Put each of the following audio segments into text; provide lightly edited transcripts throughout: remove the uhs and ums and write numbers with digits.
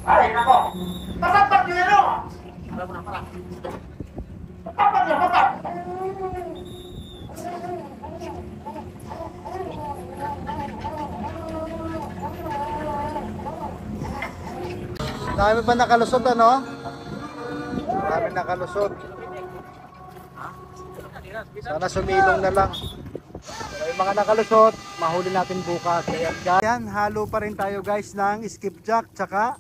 Ay, nako! Pasapat niyo yan, o! Para mo na, para. Papat niyo, papat! Dami pa nakalusot, ano? Dami nakalusot. Sana sumilong na lang. So, yung mga nakalusot, mahuli natin bukas. Ayan, guys. Ayan, halo pa rin tayo guys ng skipjack tsaka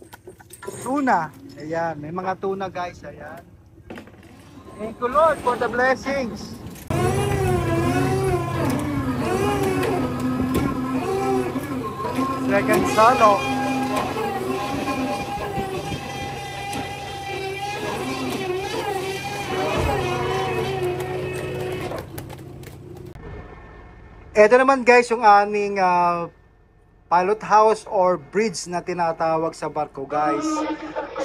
tuna. Ayan, may mga tuna guys. Ayan. Thank you Lord for the blessings. Second salo. Ito naman guys yung aming pilot house or bridge na tinatawag sa barko guys.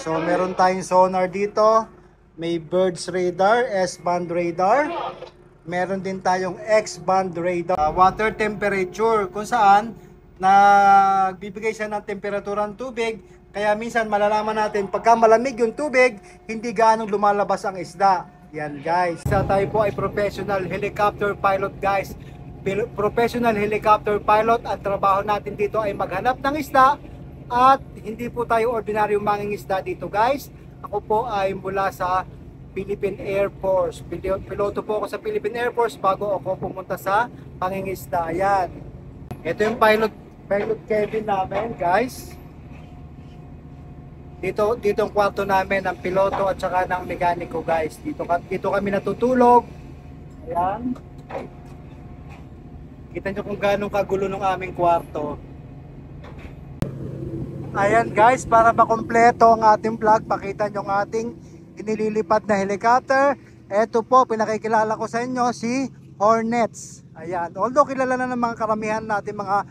So meron tayong sonar dito, may birds radar, S-band radar, meron din tayong X-band radar, water temperature kung saan nagbibigay siya ng temperatura ng tubig, kaya minsan malalaman natin pagka malamig yung tubig, hindi gaano lumalabas ang isda. Yan guys. Tayo po ay professional helicopter pilot guys. Professional helicopter pilot, ang trabaho natin dito ay maghanap ng isda at hindi po tayo ordinaryong mangingisda dito guys. Ako po ay mula sa Philippine Air Force. Piloto po ako sa Philippine Air Force bago ako pumunta sa pangingisda. Yan. Ito yung pilot cabin namin guys. Dito ang kwarto namin ng piloto at saka ng mekaniko guys. Dito kami natutulog. Ayan. Kita nyo kung gaano kagulo ng aming kwarto. Ayan guys, para makompleto ang ating vlog, pakita nyo ang ating inililipad na helicopter. Ito po, pinakikilala ko sa inyo si Hornets. Ayan, although kilala na ng mga karamihan natin mga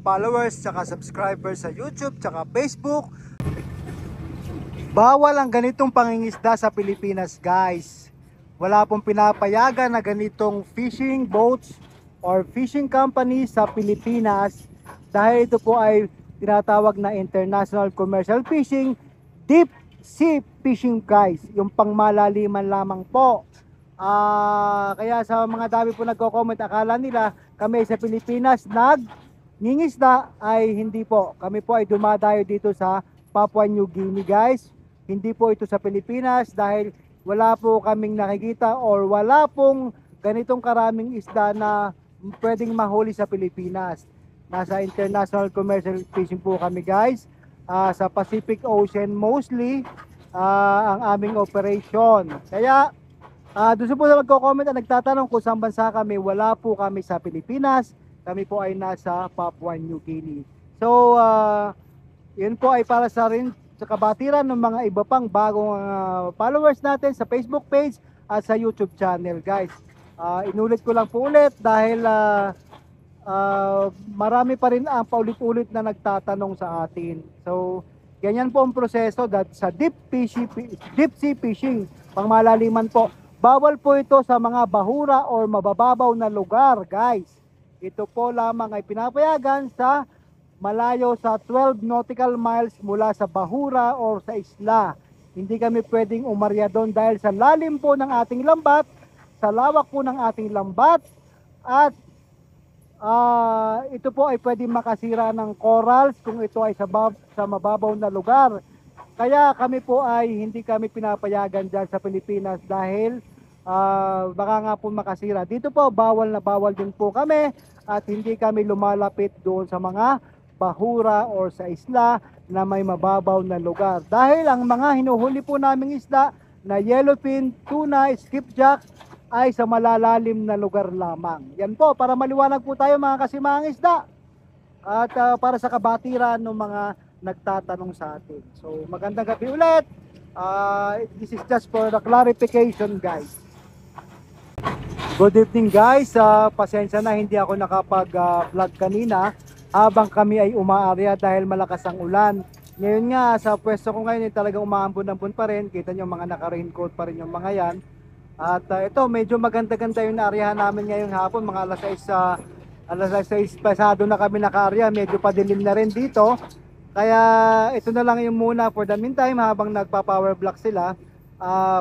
followers tsaka subscribers sa YouTube tsaka Facebook. Bawal ang ganitong pangingisda sa Pilipinas guys. Wala pong pinapayagan na ganitong fishing boats or fishing company sa Pilipinas dahil ito po ay tinatawag na international commercial fishing, deep sea fishing guys, yung pangmalaliman lamang po. Kaya sa mga dami po nagko-comment, akala nila kami sa Pilipinas ngingisda, ay hindi po. Kami po ay dumadayo dito sa Papua New Guinea guys. Hindi po ito sa Pilipinas dahil wala po kaming nakikita or wala pong ganitong karaming isda na pwedeng mahuli sa Pilipinas. Nasa international commercial fishing po kami guys, sa Pacific Ocean mostly ang aming operation. Kaya doon po na magko-comment at nagtatanong kung saan bansa kami, wala po kami sa Pilipinas, kami po ay nasa Papua New Guinea. So yun po ay para sa kabatiran ng mga iba pang bagong followers natin sa Facebook page at sa YouTube channel guys. Inulit ko lang po ulit dahil marami pa rin ang paulit-ulit na nagtatanong sa atin. So, ganyan po ang proseso sa deep sea fishing, pangmalaliman po. Bawal po ito sa mga bahura or mabababaw na lugar, guys. Ito po lamang ay pinapayagan sa malayo sa 12 nautical miles mula sa bahura or sa isla. Hindi kami pwedeng umarya doon dahil sa lalim po ng ating lambat, sa lawak po ng ating lambat, at ito po ay pwedeng makasira ng corals kung ito ay sa mababaw na lugar. Kaya kami po ay hindi kami pinapayagan dyan sa Pilipinas dahil baka nga po makasira. Dito po bawal na bawal din po kami at hindi kami lumalapit doon sa mga bahura or sa isla na may mababaw na lugar. Dahil ang mga hinuhuli po naming isda na yellowfin, tuna, skipjack ay sa malalalim na lugar lamang. Yan po, para maliwanag po tayo mga kasimahang isda. At para sa kabatiran ng mga nagtatanong sa atin. So magandang gabi ulit. This is just for the clarification guys. Good evening guys. Pasensya na hindi ako nakapag-vlog kanina habang kami ay umaarya dahil malakas ang ulan. Ngayon nga sa pwesto ko ngayon ay talagang umaambon-ambon pa rin. Kita nyo mga naka-raincoat pa rin yung mga yan. At ito medyo maganda-ganda yung naaryahan namin ngayong hapon, mga alas 6 pasado na kami naka-arya. Medyo padilim na rin dito. Kaya ito na lang yung muna for the meantime habang nagpa-power block sila,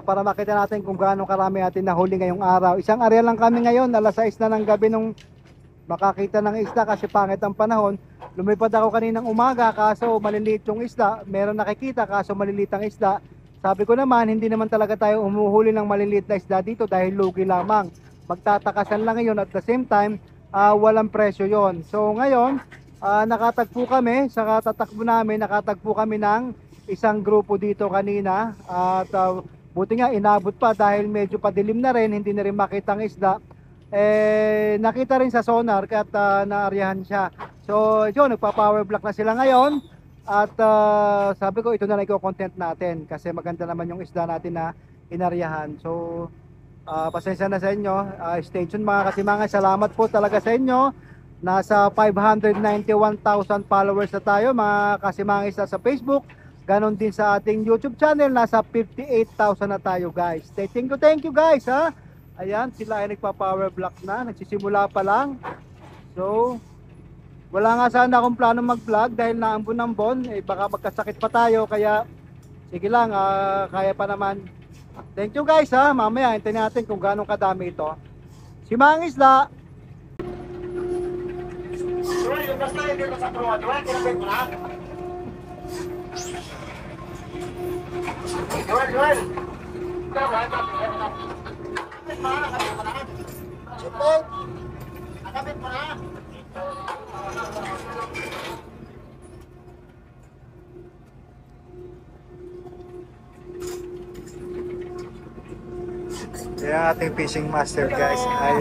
para makita natin kung gaano karami natin nahuli ngayong araw. Isang area lang kami ngayon, alas 6 na ng gabi nung makakita ng isda kasi pangit ang panahon. Lumipad ako kaninang umaga kaso maliliit yung isda. Meron nakikita kaso maliliit ang isda. Sabi ko naman, hindi naman talaga tayo umuhuli ng maliliit na isda dito dahil lugi lamang. Magtatakasan lang ngayon at the same time, walang presyo yon. So ngayon, nakatagpo kami, sa katatakbo namin, nakatagpo kami ng isang grupo dito kanina. At buti nga inabot pa dahil medyo padilim na rin, hindi na rin makita ang isda. Nakita rin sa sonar at naaryahan siya. So yun, nagpa-power block na sila ngayon. At sabi ko ito na lang i-content natin kasi maganda naman yung isda natin na inaryahan. So pasensya na sa inyo. Stay tuned mga kasimangan. Salamat po talaga sa inyo. Nasa 591,000 followers na tayo mga kasimangis sa Facebook. Ganon din sa ating YouTube channel. Nasa 58,000 na tayo guys. Thank you guys ha. Ayan, sila ay nagpa-power block na. Nagsisimula pa lang. So wala nga sana akong plano mag-vlog dahil naambon-ambon, baka magkasakit pa tayo, kaya sige lang, kaya pa naman. Thank you guys ha, mamaya hintayin natin kung gaano kadami ito. Si Mang Isda. Joel, yung basta hindi mo sa proa. Joel, kinabit mo na. Joel. Kapit mo na. Sipot. Kapit mo na. Yung ating fishing master guys ay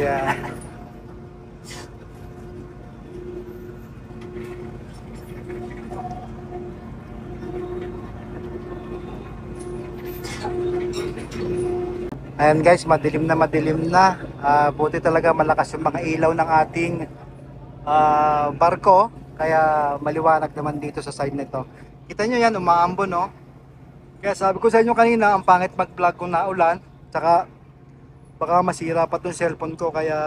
ayan guys, madilim na. Buti talaga malakas yung mga ilaw ng ating barko, kaya maliwanag naman dito sa side nito. Kita nyo yan, umaambon no. Kaya sabi ko sa inyo kanina, ang pangit mag-vlog kung naulan, tsaka baka masira pa tong cellphone ko, kaya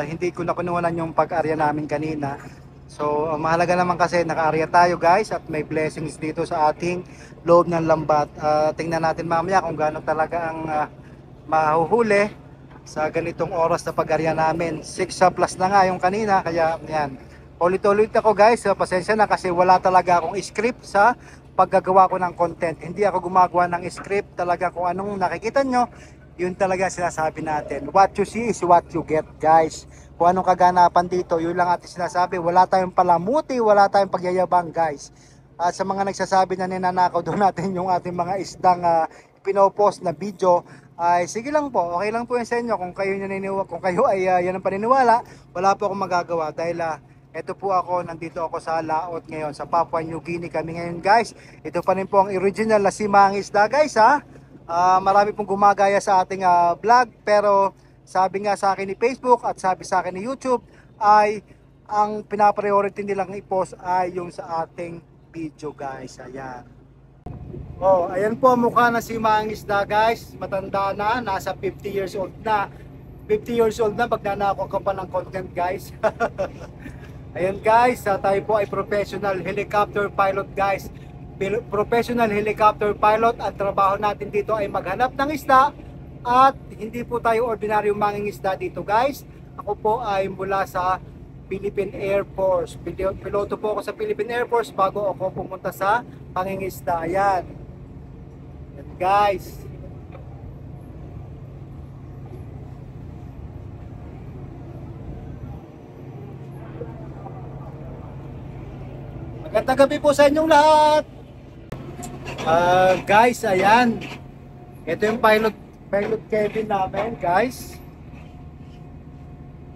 hindi ko nakununan yung pag-arya namin kanina. So mahalaga naman kasi naka-arya tayo guys at may blessings dito sa ating loob ng lambat. Tingnan natin mamaya kung gaano talaga ang mahuhuli sa ganitong oras na pag-arya namin. 6 plus na nga yung kanina, kaya yan. Ulit-ulit ako guys, pasensya na kasi wala talaga akong script sa paggagawa ko ng content. Hindi ako gumagawa ng script, talaga kung anong nakikita nyo, yun talaga sinasabi natin. What you see is what you get guys. Kung anong kaganapan dito, yun lang ating sinasabi. Wala tayong palamuti, wala tayong pagyayabang guys. At sa mga nagsasabi na ninanakaw doon natin yung ating mga isdang pinopost na video, ay sige lang po, okay lang po yan sa inyo. Kung kayo ay yan ang paniniwala, wala po akong magagawa dahil ito po ako, nandito ako sa laot ngayon, sa Papua New Guinea kami ngayon guys. Ito pa rin po ang original na si Mang Isda guys ha. Marami pong gumagaya sa ating vlog, pero sabi nga sa akin ni Facebook at sabi sa akin ni YouTube ay ang pinapriority nilang i-post ay yung sa ating video guys. Ayan. Oh, ayan po ang mukha na si Mang Isda guys. Matanda na, nasa 50 years old na. 50 years old na pag nanako ka pa ng content guys. Ayan guys, tayo po ay professional helicopter pilot guys. Professional helicopter pilot, ang trabaho natin dito ay maghanap ng isda at hindi po tayo ordinaryong mangingisda dito guys. Ako po ay mula sa Philippine Air Force. Piloto po ako sa Philippine Air Force bago ako pumunta sa pangingisda. Ayan. Ayan guys. Magandang gabi po sa inyong lahat. Guys, ayan. Ito yung pilot cabin namin, guys.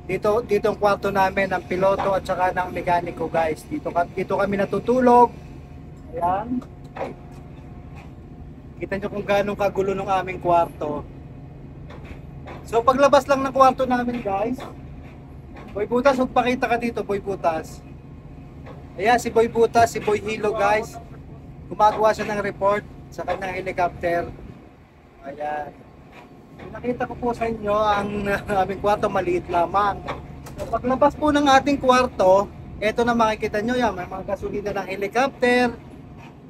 Dito ang kwarto namin ng piloto at saka ng mekaniko, guys. Dito kami natutulog. Ayan. Kita nyo kung gaano kagulo ng aming kwarto. So paglabas lang ng kwarto namin, guys. Boy Butas, magpakita ka dito, Boy Butas. Ayan, si Boy Butas, si Boy Hilo, guys. Gumagawa siya ng report sa kanyang helicopter. Ayan. Nakita ko po sa inyo ang aming kwarto, maliit lamang. So, paglabas po ng ating kwarto, Ito na makikita nyo yan, may mga gasolina ng helicopter.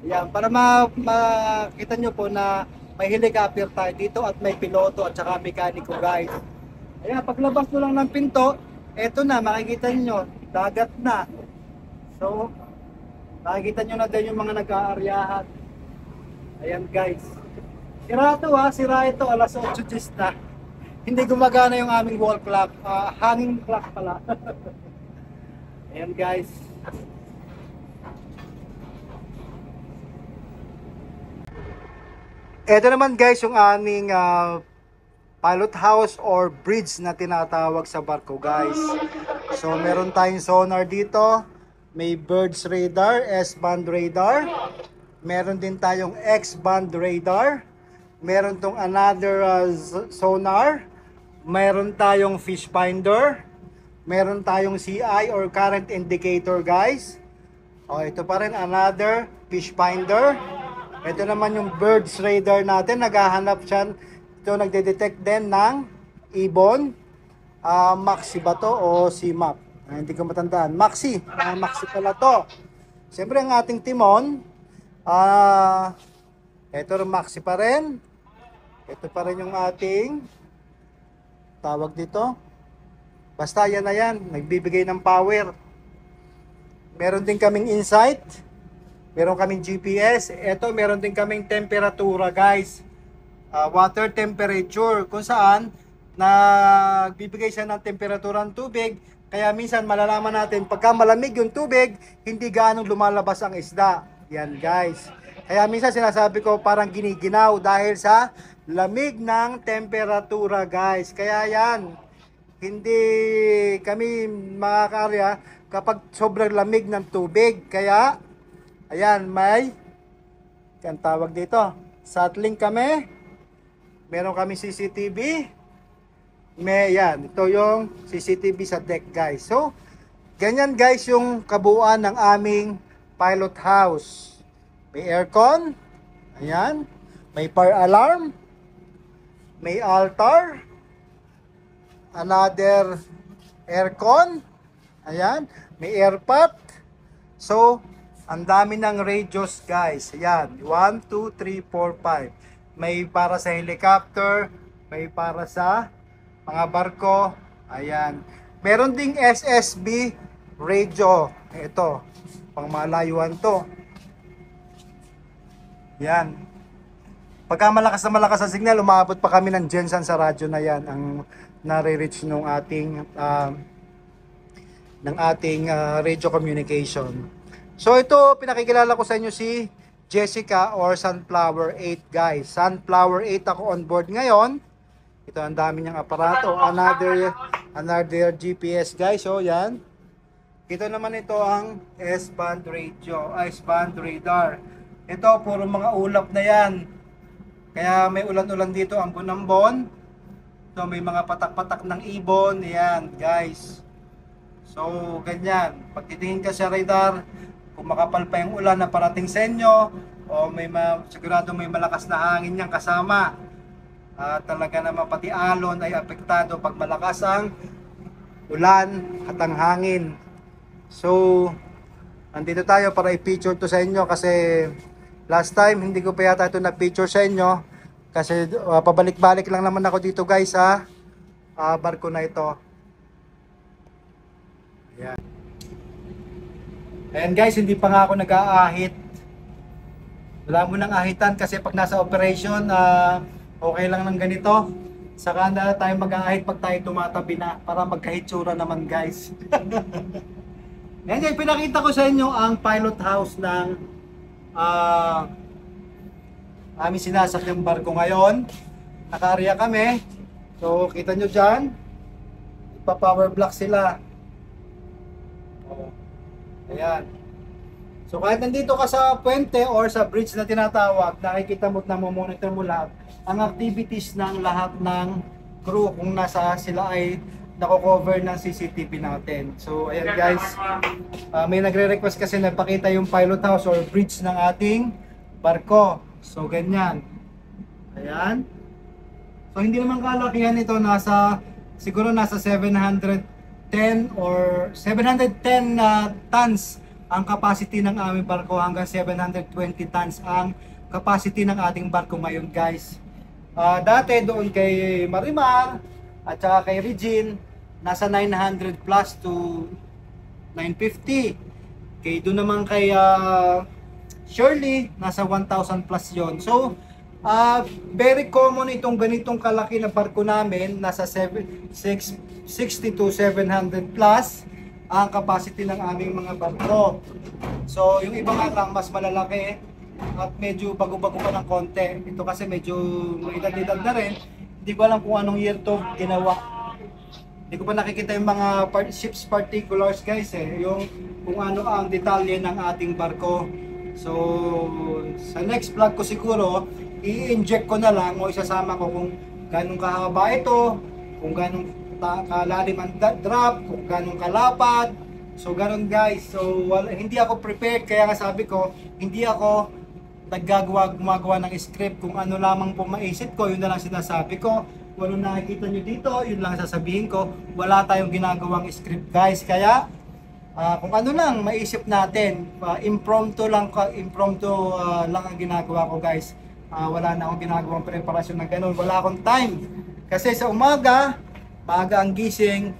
Yan, para makita nyo po na may helicopter tayo dito at may piloto at saka mekaniko guys. Ayan, paglabas nyo lang ng pinto, ito na, makikita nyo, dagat na. So, makikita nyo na din yung mga nag-aaryahan. Ayan guys. Sira ito sira ito, alas 8:10 na. Hindi gumagana yung aming wall clock, hanging clock pala. Ayan guys. Ito naman guys yung aming pilot house or bridge na tinatawag sa barko guys. So meron tayong sonar dito, may birds radar, S-band radar, meron din tayong X-band radar, meron tong another sonar, meron tayong fish finder, meron tayong CI or current indicator guys. O ito pa rin another fish finder. Ito naman yung birds radar natin, naghahanap siya. Ito nagde-detect din ng ibon. Maxi ba to o CMAP? Hindi ko matandaan. Maxi. Maxi pala to. Siyempre ang ating timon. Ito rin Maxi pa rin. Ito pa rin yung ating tawag dito. Basta yan na yan. Nagbibigay ng power. Meron din kaming insight. Meron kaming GPS. Ito, meron din kaming temperatura, guys. Water temperature. Kung saan, nagbibigay siya ng temperatura ng tubig. Kaya minsan, malalaman natin, pagka malamig yung tubig, hindi gaano lumalabas ang isda. Yan, guys. Kaya minsan sinasabi ko, parang giniginaw dahil sa lamig ng temperatura, guys. Kaya yan, hindi kami makakarya kapag sobrang lamig ng tubig. Kaya, ayan, may yan tawag dito. Satlink kami. Meron kami CCTV. May yan. Ito yung CCTV sa deck guys. So, ganyan guys yung kabuuan ng aming pilot house. May aircon. Ayan. May fire alarm. May altar. Another aircon. Ayan. May airpot. So, ang dami ng radios guys. Ayan, 1, 2, 3, 4, 5. May para sa helicopter, may para sa mga barko. Ayan. Meron ding SSB radio. Ito, pang malayuan to. Yan. Pagka malakas na malakas ang signal, umabot pa kami ng Gensan sa radyo na yan. Ang nare-reach ng ating radio communication. So ito, pinakikilala ko sa inyo si Jessica or Sunflower 8 guys. Sunflower 8 ako on board ngayon. Ito ang dami niyang aparato. Another GPS guys. So yan. Ito naman ito ang S-band radio, S-band radar. Ito puro mga ulap na yan. Kaya may ulan-ulan dito ang bunambon. Ito may mga patak-patak ng ibon. Yan guys. So ganyan. Pag titingin ka sa radar, kung makapal pa yung ulan na parating sa inyo o sigurado may malakas na hangin niyang kasama, talaga naman pati alon ay apektado pag malakas ang ulan at ang hangin. So andito tayo para i-feature to sa inyo kasi last time hindi ko pa yata ito na-feature sa inyo kasi pabalik-balik lang naman ako dito guys sa barko na ito. Ayan. Ayan guys, hindi pa nga ako nag-aahit. Wala mo nang ahitan kasi pag nasa operation, okay lang ng ganito. Saka na tayo mag-aahit pag tayo tumatabi na para magkahitsura naman guys. Ayan guys, pinakita ko sa inyo ang pilot house ng aming sinasakyang barko ngayon. Naka-area kami. So kita nyo dyan, ipa-power block sila. Ayan. So kahit nandito ka sa puente or sa bridge na tinatawag, nakikita mo at namomonitor mo lahat ang activities ng lahat ng crew kung nasa sila ay nako-cover ng CCTV natin. So ayan guys, may nagre-request kasi na pakita yung pilot house or bridge ng ating barko. So ganyan. Ayan. So hindi naman kalakihan ito, siguro nasa 700 tons ang capacity ng aming barko, hanggang 720 tons ang capacity ng ating barko ngayon, guys. Dati doon kay Marimar at saka kay Regine, nasa 900 plus to 950. Kay doon naman kay Shirley, nasa 1,000 plus yon. So, very common itong ganitong kalaki na barko namin, nasa 60 to 700 plus ang capacity ng aming mga barko. So, yung iba nga lang mas malalaki at medyo bago-bago pa ng konti. Ito kasi medyo may edad-edad na rin. Hindi ko alam kung anong year to ginawa. Hindi ko pa nakikita yung mga ship's particulars, guys, yung kung ano ang detalye ng ating barko. So, sa next vlog ko siguro, i-inject ko na lang o isasama ko kung ganong kahaba ito, kung ganong kalalim ang drop, kung ganong kalapad. So, ganon, guys. So, hindi ako prepared, kaya nga sabi ko, hindi ako gumagawa ng script. Kung ano lamang po maisip ko, yun na lang sinasabi ko. Kung ano nakikita nyo dito, yun lang sasabihin ko. Wala tayong ginagawang script, guys. Kaya, kung ano lang maisip natin, impromptu lang ang ginagawa ko, guys. Wala na akong ginagawang preparasyon na gano'n. Wala akong time. Kasi sa umaga, maaga ang gising,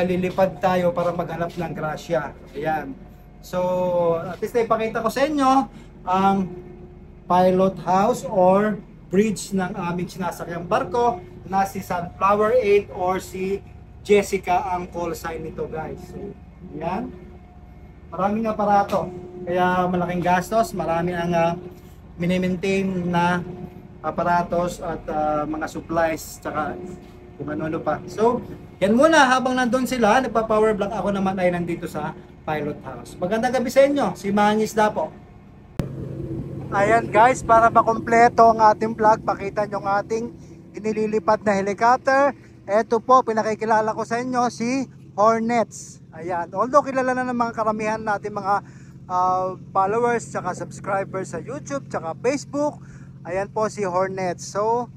lilipad tayo para maghanap ng grasya. Ayan. So, at least ipakita ko sa inyo ang pilot house or bridge ng aming sinasakyang barko na si Sunflower 8 or si Jessica ang call sign nito, guys. So, ayan. Maraming aparato. Kaya malaking gastos, marami ang mini-maintain na aparatos at mga supplies, tsaka kung ano-ano pa. So, yan muna, habang nandun sila, nagpa-power vlog, ako naman ay nandito sa pilot house. Magandang gabi sa inyo, si Mangis da po. Ayan, guys, para makompleto ang ating vlog, pakita nyo ang ating inililipad na helicopter. Ito po, pinakikilala ko sa inyo, si Hornets. Ayan, although kilala na ng mga karamihan natin mga followers tsaka subscribers sa YouTube tsaka Facebook. Ayan po si Hornets. So,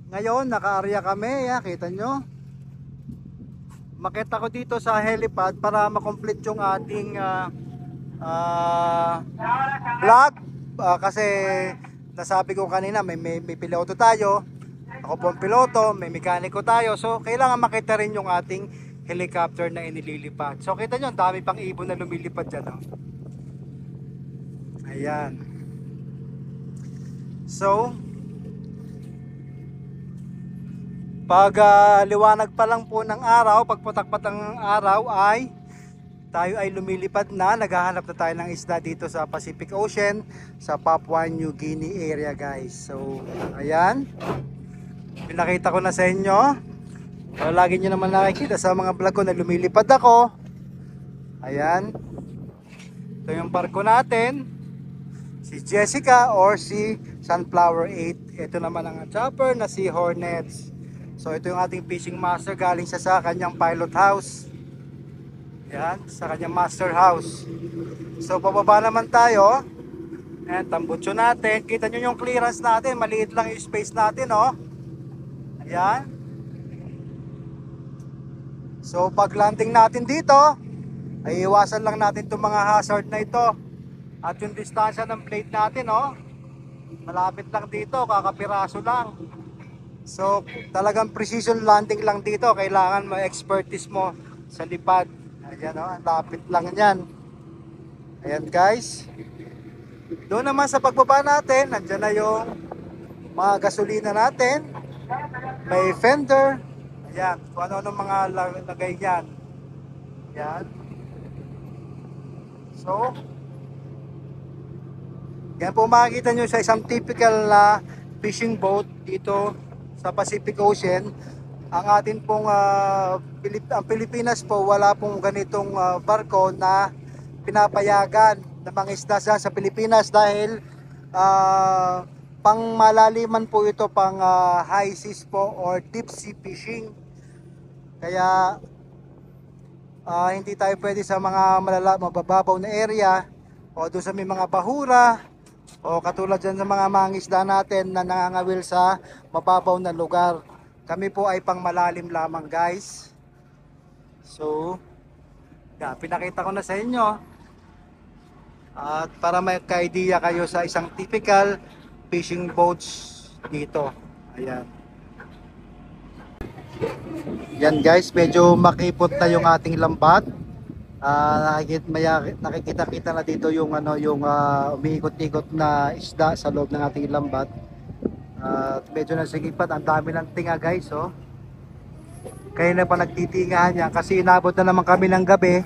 ngayon naka-area kami, kita nyo. Makita ko dito sa helipad para makomplete yung ating vlog, kasi nasabi ko kanina may piloto tayo. Ako po ang piloto, may mekaniko tayo. So kailangan makita rin yung ating helicopter na inililipad. So kita nyo, dami pang ibon na lumilipad dyan, oh. Ayan. So pag liwanag pa lang po ng araw, pagputak-pat ng araw ay tayo ay lumilipad na, naghahanap na tayo ng isda dito sa Pacific Ocean, sa Papua New Guinea area, guys. So, ayan. Pinakita ko na sa inyo. Lagi nyo naman nakikita sa mga vlog ko na lumilipad ako. Ayan. Ito yung barko natin. Si Jessica or si Sunflower 8. Ito naman ang chopper na si Hornets. So ito yung ating fishing master, galing siya sa kanyang pilot house. Yan, sa kanyang master house. So pababa naman tayo. Ayan, tambutso natin. Kita nyo yung clearance natin, maliit lang yung space natin, oh. Ayan. So pag landing natin dito, ay iwasan lang natin itong mga hazard na ito. At yung distansya ng blade natin, oh, malapit lang dito, kakapiraso lang. So talagang precision landing lang dito. Kailangan ma-expertise mo sa lipad. Ayan, oh, ang lapit lang yan. Ayan, guys. Doon naman sa pagbaba natin, nandyan na yung mga gasolina natin. May fender. Ayan, kung ano-ano mga lagay yan. Ayan. So yan po makikita nyo sa isang typical fishing boat dito sa Pacific Ocean. Ang atin pong ang Pilipinas po, wala pong ganitong barko na pinapayagan na mangisda sa Pilipinas dahil pang malaliman po ito, pang high seas po or deep sea fishing. Kaya hindi tayo pwede sa mga mabababaw na area o doon sa may mga bahura, o katulad dyan sa mga mangisda natin na nangangawil sa mababaw na lugar. Kami po ay pang malalim lamang, guys. So Pinakita ko na sa inyo. At para may ka-idea kayo sa isang typical fishing boats dito. Ayan. Yan guys, medyo makipot na yung ating lambat. Nakikita-kita na dito yung umiikot-ikot na isda sa loob ng ating lambat. At medyo nasigipat, ang dami ng tinga guys, oh. Kaya na pa nagtitingahan yan kasi inabot na naman kami ng gabi.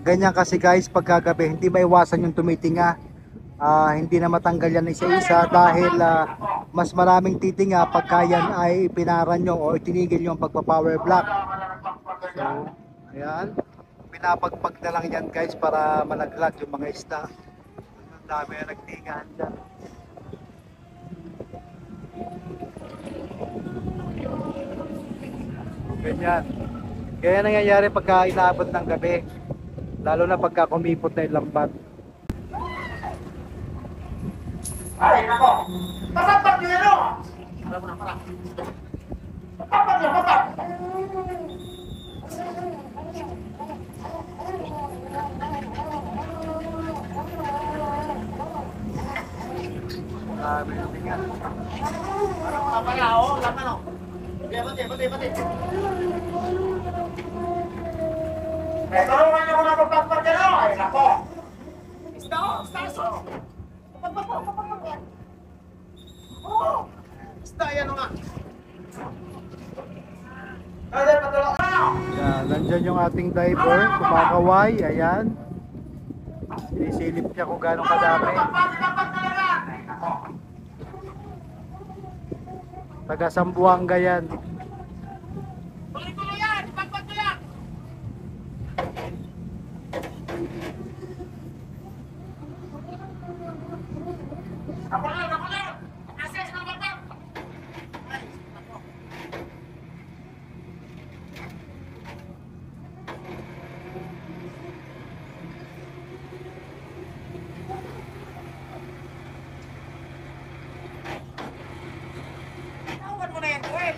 Ganyan kasi guys, pagkagabi hindi maiwasan yung tumitinga. Hindi na matanggal yan isa-isa dahil mas maraming titinga pagka yan ay pinaran nyo o itinigil nyo ang pagpa-power block. So, ayan. Pinapagpag na lang yan guys para malaglag yung mga isda. Ang dami na nagtingahan dyan. Ganyan. Kaya nangyayari pagka inaabot ng gabi. Lalo na pagka kumipot na yung lambat. Ay, nako! Pasapat nyo yan, oh! Alam mo na, para. Papat nyo, papat! Dami na tinga. Ano ka pala, oh? Laman, oh! Pati. Eh, tulungan nyo ko na pagpapat yan, oh! Ay, nako! Isda, oh! Isda, oh! Pagpapat yan! Oh! Isda, yan, oh nga! Ay, patulong ka! Yan, nandyan yung ating diver, kumakaway, ayan. Sinisilip niya kung gano'ng kadami. Taga Sambuanga yan. Tuloy-tuloy yan! Ipagpag mo yan! Ako lang! Ases ng batang! Ay, ako. Tawan mo na yan, Kuel!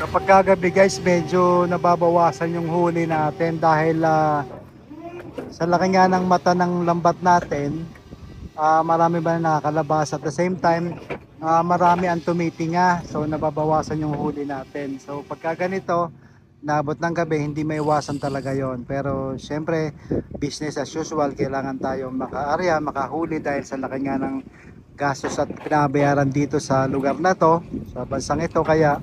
Kapag kagabi guys, medyo nababawasan yung huli natin dahil sa laki nga ng mata ng lambat natin, marami ba na nakakalabas. At the same time, marami ang tumitinga, so nababawasan yung huli natin. So pagka ganito, naabot ng gabi, hindi maiwasan talaga yon. Pero syempre, business as usual, kailangan tayo maka-area, makahuli dahil sa laki nga ng gastos at pinabayaran dito sa lugar na to, sa bansang ito. Kaya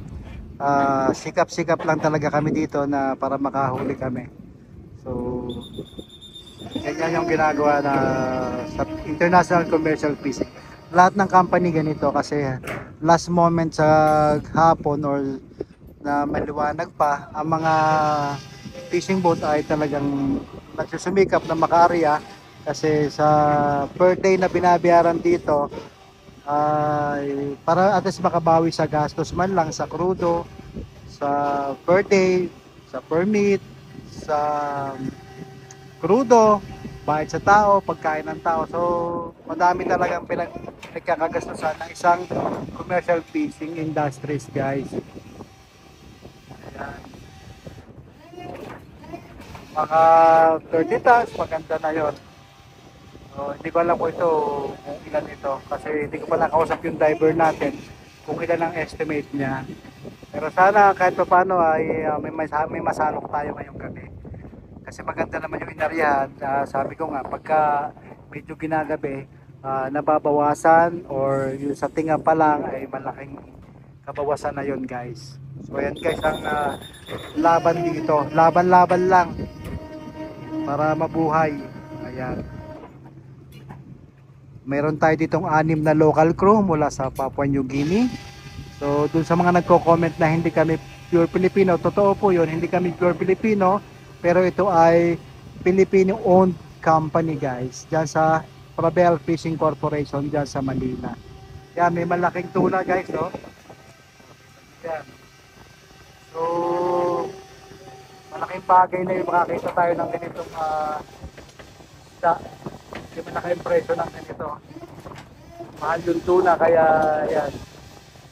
sikap-sikap lang talaga kami dito na para makahuli kami. So ganyan yung ginagawa na sa international commercial fishing. Lahat ng company ganito kasi last moment sa hapon or na maliwanag pa, ang mga fishing boat ay talagang nagsusumikap na maka-area kasi sa per day na binabayaran dito ay para at least makabawi sa gastos man lang sa crudo, sa per day, sa permit, sa crudo, bayad sa tao, pagkain ng tao. So madami talagang pinagkakagastusan ng isang commercial fishing industries guys. Ayan. Mga 30 tons, maganda na yon. So, hindi ko alam kung ilan ito kasi hindi ko pa nakausap yung diver natin kung ilan ang estimate niya. Pero sana kahit pa paano ay may masalok tayo ngayong gabi. Kasi maganda naman yung inaryahan. Sabi ko nga pagka medyo ginagabi, nababawasan or yung sa tinga pa lang ay malaking kabawasan na yon guys. So ayan guys ang laban dito. Laban-laban lang para mabuhay. Ayan. Meron tayo ditong 6 na local crew mula sa Papua New Guinea. So dun sa mga nagko-comment na hindi kami pure Filipino, totoo po yun, hindi kami pure Filipino, pero ito ay Filipino owned company guys, dyan sa Probel Fishing Corporation dyan sa Manila. Yan, may malaking tuna guys, oh. Yan. So, malaking bagay na yung makakita tayo ng ganitong isda. Hindi mo naka-impression ng ganito. Mahal yung tuna, kaya yan.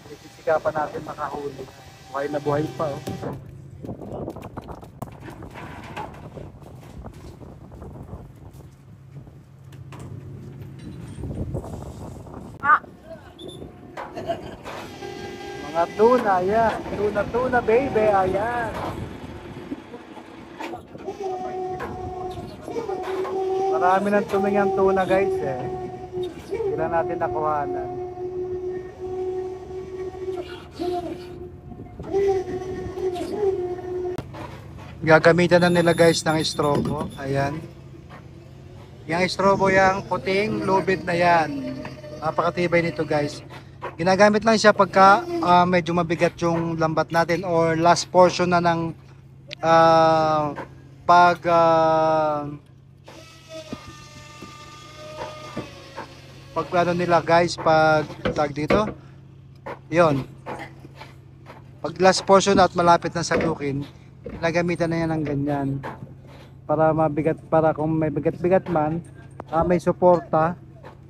Sisikapan natin makahuli. Buhay na buhay pa, oh. Mga tuna, yan. Tuna, baby, ayan. Marami nang tumingang tuna, guys, eh. Hindi lang natin nakuhanan. Gagamitan na nila, guys, ng strobo. Ayan. Yung strobo, yung puting lubid na yan. Napakatibay nito, guys. Ginagamit lang siya pagka medyo mabigat yung lambat natin or last portion na ng pag ano nila, guys, pag tag dito yon, pag last portion at malapit na salukin, nagamitan na yan ng ganyan para mabigat, para kung may bigat-bigat man, may suporta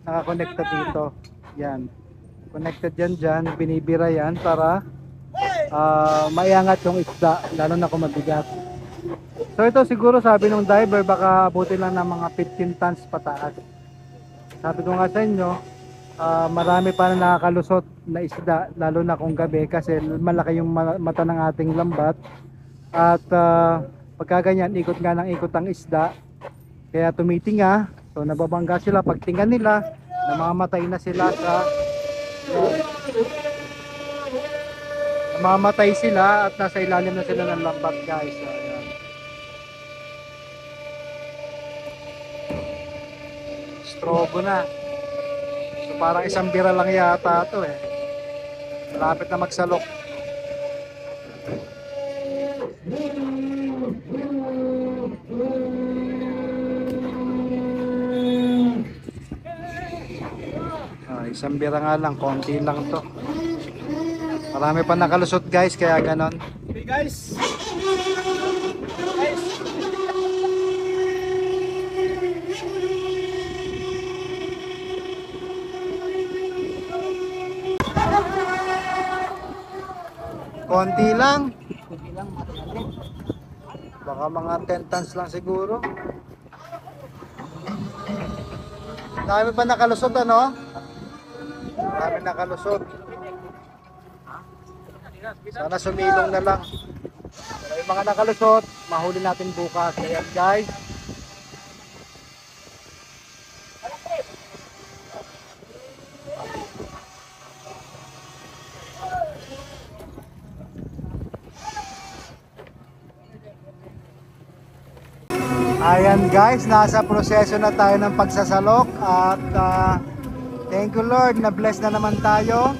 nakakonekta dito. Yan, connected yan dyan, binibira yan para maiangat yung isda, lalo na kung mabigat. So ito siguro, sabi ng diver, baka abutin lang ng mga 15 tons pataas. Sabi ko nga sa inyo, marami pa na nakakalusot na isda, lalo na kung gabi, kasi malaki yung mata ng ating lambat. At pagka ganyan, ikot nga ng ikot ang isda, kaya tumitinga. So nababangga sila, pagtinga nila, namamatay na sila sa namamatay sila at nasa ilalim na sila ng lambat, guys. Ayan. Strobo na. So parang isang bira lang yata ito, eh. Malapit na magsalok. Isang bira nga lang, konti lang to. Marami pa nakalusot, guys, kaya ganon. Okay, guys. Konti lang. Baka mga 10 tons lang siguro. Dami pa nakalusot, ano? Marami nakalusot. Sana sumilong na lang. Pero yung mga nakalusot, mahuli natin bukas. Kaya guys, ayan guys, nasa proseso na tayo ng pagsasalok. At thank you Lord, na bless na naman tayo.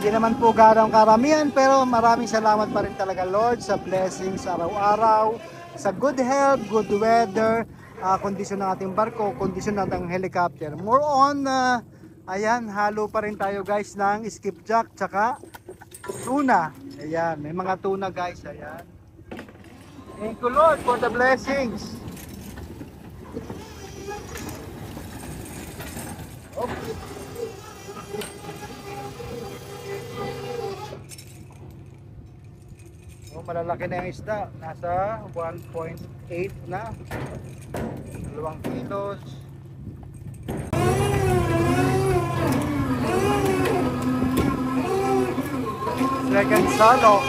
Hindi naman po garang karamihan, pero maraming salamat pa rin talaga, Lord, sa blessings araw-araw, sa good health, good weather, kondisyon ng ating barko, kondisyon ng ating helicopter. More on, ayan, halo pa rin tayo, guys, ng skipjack tsaka tuna. Ayan, may mga tuna, guys. Ayan. Thank you Lord for the blessings. Okay. So, malalaki na yung isda. Nasa 1.8 na. 2 kilos. Second salok.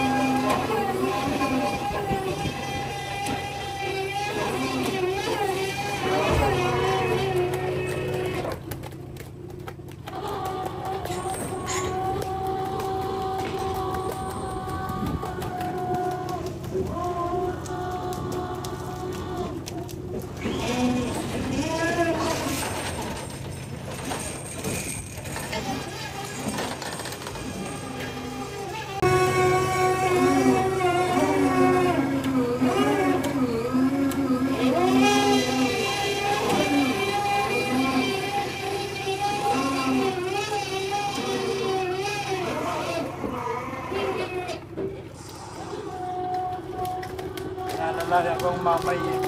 wala akong mamay eh.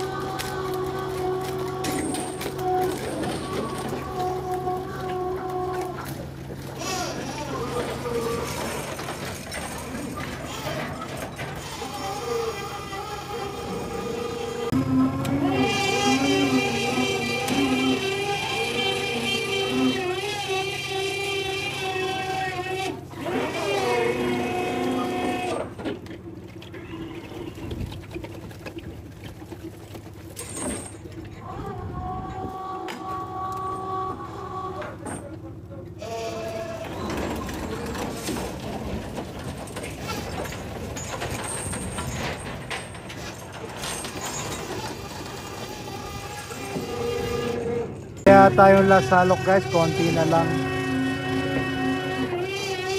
Kaya tayong lasalok guys, konti na lang.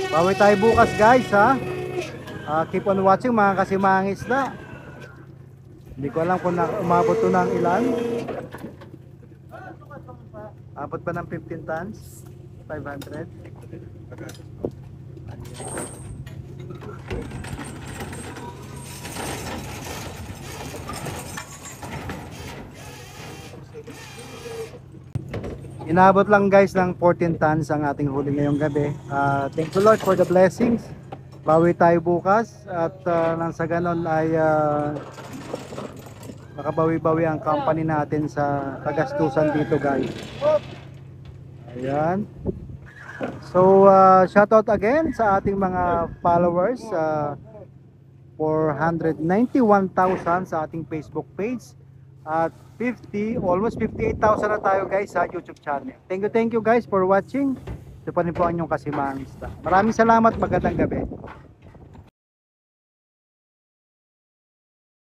Bawi tayo bukas guys ha. Keep on watching mga kasimahang isda. Hindi ko alam kung umabot to ng ilan. Abot ba ng 15 tons? 500? Inabot lang guys ng 14 tons ang ating huli ngayong gabi. Thank you Lord for the blessings. Bawi tayo bukas at nang sa ganon ay makabawi-bawi ang company natin sa kagastusan dito guys. Ayan. So shoutout again sa ating mga followers. 491,000 sa ating Facebook page at almost 58,000 na tayo guys sa YouTube channel. Thank you guys for watching. Ito pa rin po ang inyong kasimahang isda. Maraming salamat, magandang gabi.